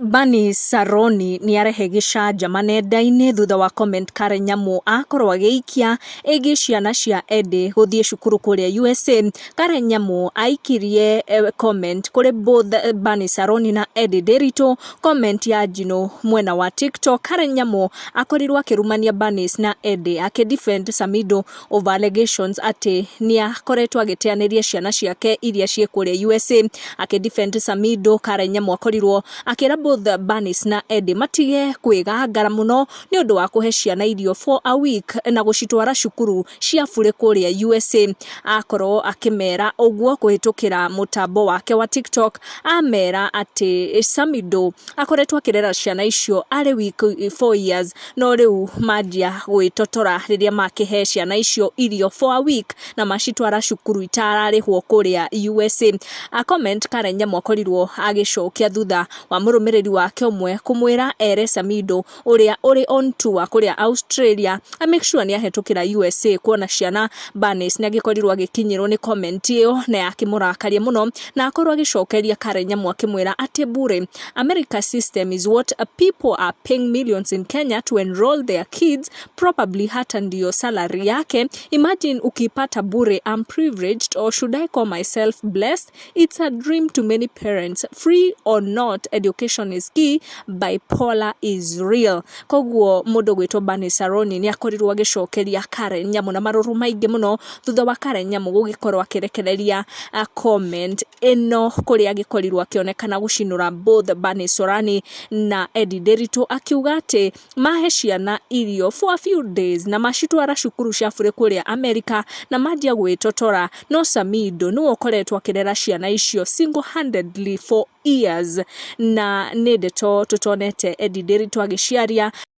Bernice Saroni ni arehe gicanjama nenda-inĩ thutha wa comment Karen Nyamu akorwo agĩikia ĩgiĩ ciana cia Edday gũthiĩ cukuru kũrĩa USA. Karen Nyamu aikirie comment kũrĩ both Bernice Saroni na Edday Ndiritu. Comment ya njino mwena wa TikTok. Karen Nyamu akorirwo akĩrumania Bernice na Edday akĩdefend Samidoh over allegations atĩ ni akoretwo agĩteanĩria ciana ciake iria ciĩ kũrĩa USA. Akĩdefend Samidoh, Karen Nyamu akorirwo akĩra both Bernice na Edday matige kwĩgangara mũno nĩ ũndũ wa kũhe ciana irio for a week na gũcitwara cukuru cia bure kũrĩa USA. Akorwo akĩmera ũguo kũhĩtũkĩra mũtambo wake wa TikTok. Amera atĩ Samidoh akoretwo akĩrera ciana icio arĩ week 4 years no rĩu mandia gwĩtotora rĩrĩa makĩhe ciana icio irio for a week na macitwara cukuru itararĩhwo kũrĩa USA. A comment Karen Nyamu akorirwo agĩcokia thutha wa mũrũmĩrĩri wake ũmwe kũmwĩra ere Samidoh ũrĩa ũrĩ on tour kũrĩa Australia a make sure ni ahetũkĩra USA kuona ciana. Bernice nĩ agĩkorirwo agĩkinyĩrwo nĩ comment ĩyo na yakĩmũrakaria mũno na akorwo agĩcokeria Karen Nyamu akĩmwĩra atĩ bure America system is what people are paying millions in Kenya to enroll their kids, probably hata ndio salary yake. Imagine ukipata bure. I'm privileged, or should I call myself blessed? It's a dream to many parents. Free or not, education is key. Bipolar is real. Koguo mũndũ gwĩtwo Bernice Saroni ni akorirwo agĩcokeria Karen Nyamu na marũrũ maingĩ mũno thutha wa Karen Nyamu gũgĩkorwo akĩrekereria comment ĩno kũrĩa agĩkorirwo akĩonekana gũcinũra both Bernice Saroni na Edday Ndiritu akiuga atĩ mahe ciana irio for a few days na macitwara cukuru cia bure kũrĩa America na mandia gwĩtotora. No Samidoh nĩwe ũkoretwo akĩrera ciana icio single-handedly for years na nĩ ndeto tũtonete Edday Ndiritu agĩciaria.